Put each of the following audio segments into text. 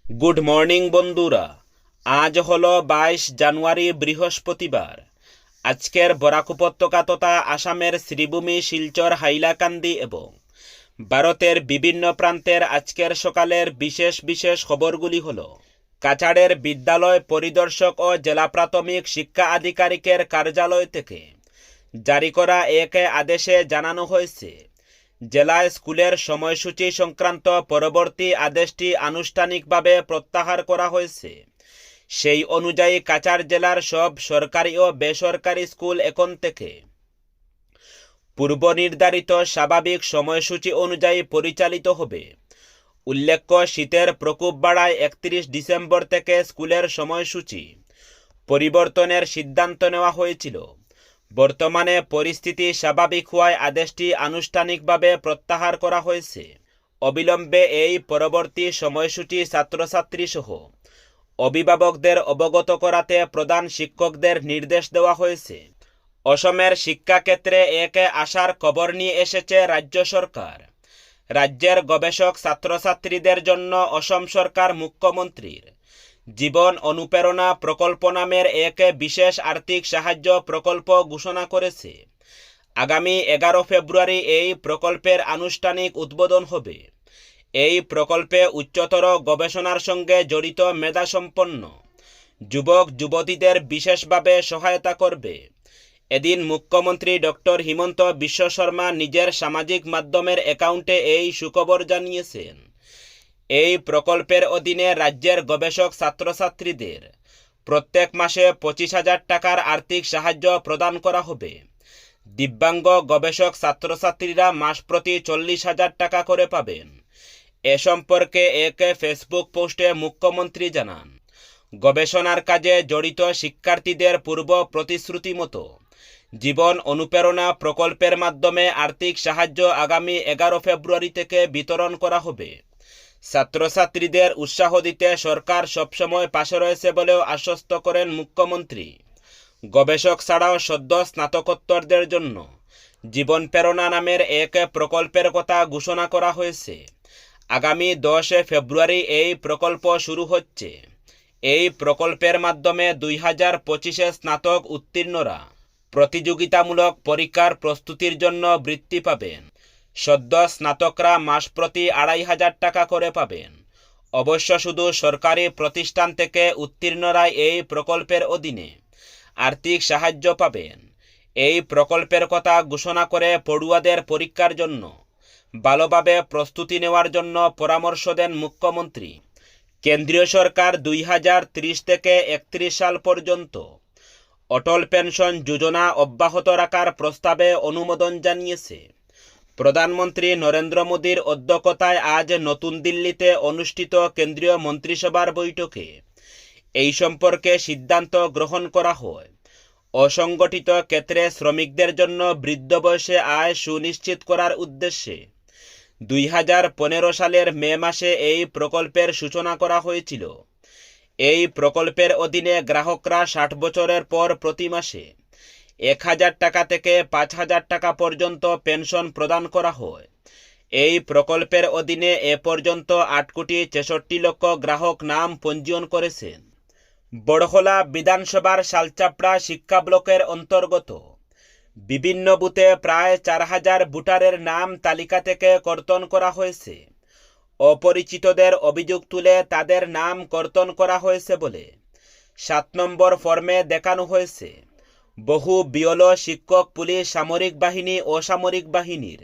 Good morning বন্ধুরা। আজ হলো 22 জানুয়ারি, বৃহস্পতিবার। আজকের বরাক উপত্যকা তথা আসামের শ্রীভূমি, শিলচর, হাইলাকান্দি এবং ভারতের বিভিন্ন প্রান্তের আজকের সকালের বিশেষ বিশেষ খবরগুলি হল: কাছাড়ের বিদ্যালয় পরিদর্শক ও জেলা প্রাথমিক শিক্ষা আধিকারিকের কার্যালয় থেকে জারি করা এক আদেশে জানানো হয়েছে, জেলায় স্কুলের সময়সূচি সংক্রান্ত পরবর্তী আদেশটি আনুষ্ঠানিকভাবে প্রত্যাহার করা হয়েছে। সেই অনুযায়ী কাছাড় জেলার সব সরকারি ও বেসরকারি স্কুল এখন থেকে পূর্বনির্ধারিত স্বাভাবিক সময়সূচি অনুযায়ী পরিচালিত হবে। উল্লেখ্য, শীতের প্রকোপ বাড়ায় 31 ডিসেম্বর থেকে স্কুলের সময়সূচি পরিবর্তনের সিদ্ধান্ত নেওয়া হয়েছিল। বর্তমানে পরিস্থিতি স্বাভাবিক হওয়ায় আদেশটি আনুষ্ঠানিকভাবে প্রত্যাহার করা হয়েছে। অবিলম্বে এই পরবর্তী সময়সূচি ছাত্রছাত্রী সহ অভিভাবকদের অবগত করাতে প্রধান শিক্ষকদের নির্দেশ দেওয়া হয়েছে। অসমের শিক্ষাক্ষেত্রে এক আশার খবর নিয়ে এসেছে রাজ্য সরকার। রাজ্যের গবেষক ছাত্রছাত্রীদের জন্য অসম সরকার মুখ্যমন্ত্রীর জীবন অনুপ্রেরণা প্রকল্প নামের এক বিশেষ আর্থিক সাহায্য প্রকল্প ঘোষণা করেছে। আগামী 11 ফেব্রুয়ারি এই প্রকল্পের আনুষ্ঠানিক উদ্বোধন হবে। এই প্রকল্পে উচ্চতর গবেষণার সঙ্গে জড়িত মেধাসম্পন্ন যুবক যুবতীদের বিশেষভাবে সহায়তা করবে। এদিন মুখ্যমন্ত্রী ডক্টর হিমন্ত বিশ্ব শর্মা নিজের সামাজিক মাধ্যমের অ্যাকাউন্টে এই সুখবর জানিয়েছেন। এই প্রকল্পের অধীনে রাজ্যের গবেষক ছাত্রছাত্রীদের প্রত্যেক মাসে 25,000 টাকার আর্থিক সাহায্য প্রদান করা হবে। দিব্যাঙ্গ গবেষক ছাত্রছাত্রীরা মাসপ্রতি 40,000 টাকা করে পাবেন। এ সম্পর্কে এক ফেসবুক পোস্টে মুখ্যমন্ত্রী জানান, গবেষণার কাজে জড়িত শিক্ষার্থীদের পূর্ব প্রতিশ্রুতি মতো জীবন অনুপ্রেরণা প্রকল্পের মাধ্যমে আর্থিক সাহায্য আগামী 11 ফেব্রুয়ারি থেকে বিতরণ করা হবে। ছাত্রছাত্রীদের উৎসাহ দিতে সরকার সবসময় পাশে রয়েছে বলেও আশ্বস্ত করেন মুখ্যমন্ত্রী। গবেষক ছাড়াও সদ্য স্নাতকোত্তরদের জন্য জীবন প্রেরণা নামের এক প্রকল্পের কথা ঘোষণা করা হয়েছে। আগামী 10 ফেব্রুয়ারি এই প্রকল্প শুরু হচ্ছে। এই প্রকল্পের মাধ্যমে 2025 স্নাতক উত্তীর্ণরা প্রতিযোগিতামূলক পরীক্ষার প্রস্তুতির জন্য বৃত্তি পাবেন। সদ্য স্নাতকরা মাসপ্রতি 2,500 টাকা করে পাবেন। অবশ্য শুধু সরকারি প্রতিষ্ঠান থেকে উত্তীর্ণরাই এই প্রকল্পের অধীনে আর্থিক সাহায্য পাবেন। এই প্রকল্পের কথা ঘোষণা করে পড়ুয়াদের পরীক্ষার জন্য ভালোভাবে প্রস্তুতি নেওয়ার জন্য পরামর্শ দেন মুখ্যমন্ত্রী। কেন্দ্রীয় সরকার 2030 থেকে 31 সাল পর্যন্ত অটল পেনশন যোজনা অব্যাহত রাখার প্রস্তাবে অনুমোদন জানিয়েছে। প্রধানমন্ত্রী নরেন্দ্র মোদীর অধ্যক্ষতায় আজ নতুন দিল্লিতে অনুষ্ঠিত কেন্দ্রীয় মন্ত্রিসভার বৈঠকে এই সম্পর্কে সিদ্ধান্ত গ্রহণ করা হয়। অসংগঠিত ক্ষেত্রে শ্রমিকদের জন্য বৃদ্ধ বয়সে আয় সুনিশ্চিত করার উদ্দেশ্যে 2015 সালের মে মাসে এই প্রকল্পের সূচনা করা হয়েছিল। এই প্রকল্পের অধীনে গ্রাহকরা 60 বছরের পর প্রতি মাসে 1,000 টাকা থেকে 5,000 টাকা পর্যন্ত পেনশন প্রদান করা হয়। এই প্রকল্পের অধীনে এ পর্যন্ত 8,63,00,000 গ্রাহক নাম পঞ্জীয়ন করেছেন। বড়খোলা বিধানসভার শালচাপড়া শিক্ষা ব্লকের অন্তর্গত বিভিন্ন বুথে প্রায় 4,000 ভোটারের নাম তালিকা থেকে কর্তন করা হয়েছে। অপরিচিতদের অভিযোগ তুলে তাদের নাম কর্তন করা হয়েছে বলে 7 নম্বর ফর্মে দেখানো হয়েছে। বহু বিএলও, শিক্ষক, পুলিশ, সামরিক বাহিনী, অসামরিক বাহিনীর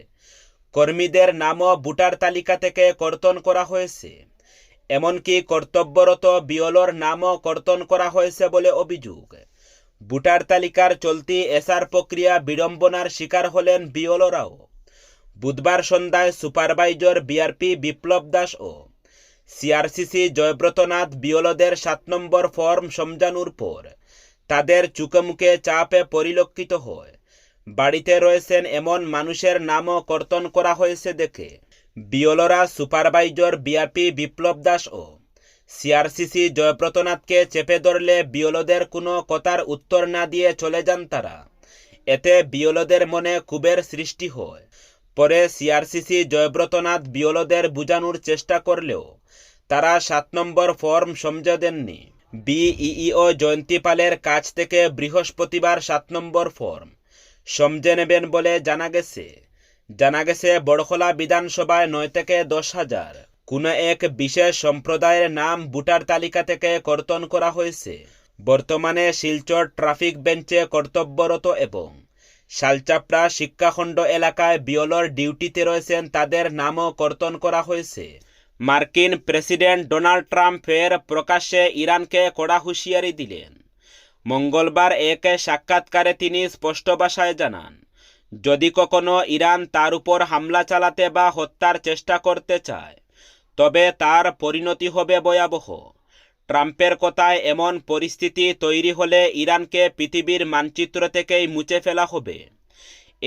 কর্মীদের নামও ভোটার তালিকা থেকে কর্তন করা হয়েছে। এমনকি কর্তব্যরত বিএলওর নামও কর্তন করা হয়েছে বলে অভিযোগ। ভোটার তালিকার চলতি এসআর প্রক্রিয়া বিড়ম্বনার শিকার হলেন বিএলওরাও। বুধবার সন্ধ্যায় সুপারভাইজার বিআরপি বিপ্লব দাস ও সিআরসিসি জয়ব্রত নাথ বিএলওদের 7 নম্বর ফর্ম সমঝানোর পর তাদের চোখে মুখে চাপে পরিলক্ষিত হয়। বাড়িতে রয়েছেন এমন মানুষের নামও কর্তন করা হয়েছে দেখে বিএলওরা সুপারভাইজার বিআরপি বিপ্লব দাস ও সিআরসিসি জয়ব্রত নাথকে চেপে ধরলে বিএলওদের কোনো কথার উত্তর না দিয়ে চলে যান তারা। এতে বিএলওদের মনে ক্ষোভের সৃষ্টি হয়। পরে সিআরসিসি জয়ব্রত নাথ বিএলওদের বোঝানোর চেষ্টা করলেও তারা 7 নম্বর ফর্ম সমঝে দেননি। বিইও জয়ন্তী পালের কাছ থেকে বৃহস্পতিবার 7 নম্বর ফর্ম সমঝে নেবেন বলে জানা গেছে বড়খলা বিধানসভায় 9 থেকে 10,000 কোনো এক বিশেষ সম্প্রদায়ের নাম ভোটার তালিকা থেকে কর্তন করা হয়েছে। বর্তমানে শিলচর ট্রাফিক বেঞ্চে কর্তব্যরত এবং শালচাপড়া শিক্ষাখণ্ড এলাকায় বিওলর ডিউটিতে রয়েছেন তাদের নামও কর্তন করা হয়েছে। মার্কিন প্রেসিডেন্ট ডোনাল্ড ট্রাম্প ফের প্রকাশ্যে ইরানকে কড়া হুঁশিয়ারি দিলেন। মঙ্গলবার এক সাক্ষাৎকারে তিনি স্পষ্ট ভাষায় জানান, যদি কখনো ইরান তার উপর হামলা চালাতে বা হত্যার চেষ্টা করতে চায় তবে তার পরিণতি হবে ভয়াবহ। ট্রাম্পের কথায় এমন পরিস্থিতি তৈরি হলে ইরানকে পৃথিবীর মানচিত্র থেকেই মুছে ফেলা হবে।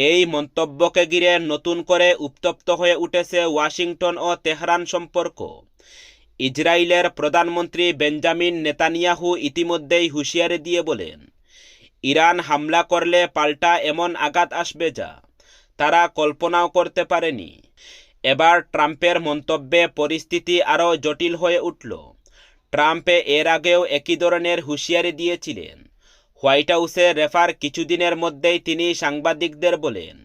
এই মন্তব্যকে ঘিরে নতুন করে উত্তপ্ত হয়ে উঠেছে ওয়াশিংটন ও তেহরান সম্পর্ক। ইসরায়েলের প্রধানমন্ত্রী বেঞ্জামিন নেতানিয়াহু ইতিমধ্যেই হুঁশিয়ারি দিয়ে বলেন, ইরান হামলা করলে পাল্টা এমন আঘাত আসবে যা তারা কল্পনাও করতে পারেনি। এবার ট্রাম্পের মন্তব্যে পরিস্থিতি আরও জটিল হয়ে উঠল। ট্রাম্প এর আগেও একই ধরনের হুঁশিয়ারি দিয়েছিলেন। হোয়াইট হাউসে রেফার কিছুদিনের মধ্যেই তিনি সাংবাদিকদের বলেন,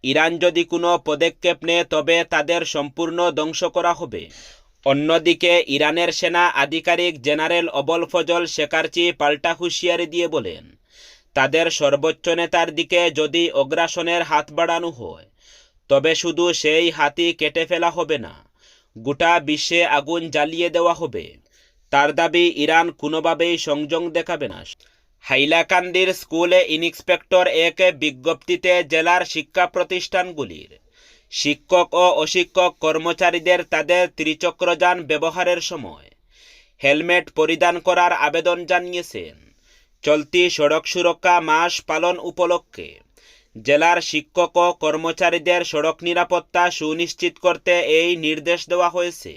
ইরান যদি কোনো পদক্ষেপ নেয় তবে তাদের সম্পূর্ণ ধ্বংস করা হবে। অন্যদিকে ইরানের সেনা আধিকারিক জেনারেল অবল ফজল শেকারচি পাল্টা হুঁশিয়ারি দিয়ে বলেন, তাদের সর্বোচ্চ নেতার দিকে যদি অগ্রাসনের হাত বাড়ানো হয় তবে শুধু সেই হাতই কেটে ফেলা হবে না, গোটা বিশ্বে আগুন জ্বালিয়ে দেওয়া হবে। তার দাবি, ইরান কোনোভাবেই সংযম দেখাবে না। হাইলাকান্দির স্কুলে ইন্সপেক্টর এক বিজ্ঞপ্তিতে জেলার শিক্ষা প্রতিষ্ঠানগুলির শিক্ষক ও অশিক্ষক কর্মচারীদের তাদের ত্রিচক্রযান ব্যবহারের সময় হেলমেট পরিধান করার আবেদন জানিয়েছেন। চলতি সড়ক সুরক্ষা মাস পালন উপলক্ষে জেলার শিক্ষক ও কর্মচারীদের সড়ক নিরাপত্তা সুনিশ্চিত করতে এই নির্দেশ দেওয়া হয়েছে।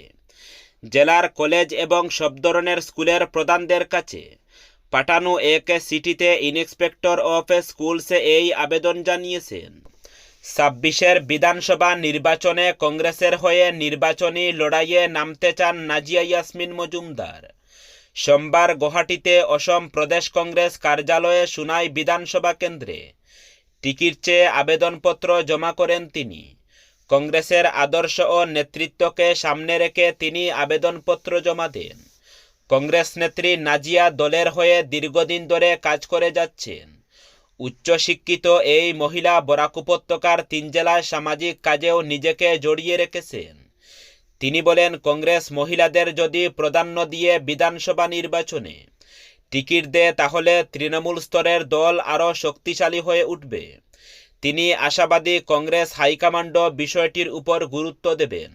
জেলার কলেজ এবং সব ধরনের স্কুলের প্রধানদের কাছে পাঠানো এক চিঠিতে ইন্সপেক্টর অফ স্কুলসে এই আবেদন জানিয়েছেন। 26-এর বিধানসভা নির্বাচনে কংগ্রেসের হয়ে নির্বাচনী লড়াইয়ে নামতে চান নাজিয়া ইয়াসমিন মজুমদার। সোমবার গুয়াহাটিতে অসম প্রদেশ কংগ্রেস কার্যালয়ে সুনাই বিধানসভা কেন্দ্রে টিকিট চেয়ে আবেদনপত্র জমা করেন তিনি। কংগ্রেসের আদর্শ ও নেতৃত্বকে সামনে রেখে তিনি আবেদনপত্র জমা দেন। কংগ্রেস নেত্রী নাজিয়া দলের হয়ে দীর্ঘদিন ধরে কাজ করে যাচ্ছেন। উচ্চশিক্ষিত এই মহিলা বরাক উপত্যকার 3 জেলায় সামাজিক কাজেও নিজেকে জড়িয়ে রেখেছেন। তিনি বলেন, কংগ্রেস মহিলাদের যদি প্রাধান্য দিয়ে বিধানসভা নির্বাচনে টিকিট দেয় তাহলে তৃণমূল স্তরের দল আরও শক্তিশালী হয়ে উঠবে। তিনি আশাবাদী কংগ্রেস হাইকমান্ডও বিষয়টির উপর গুরুত্ব দেবেন।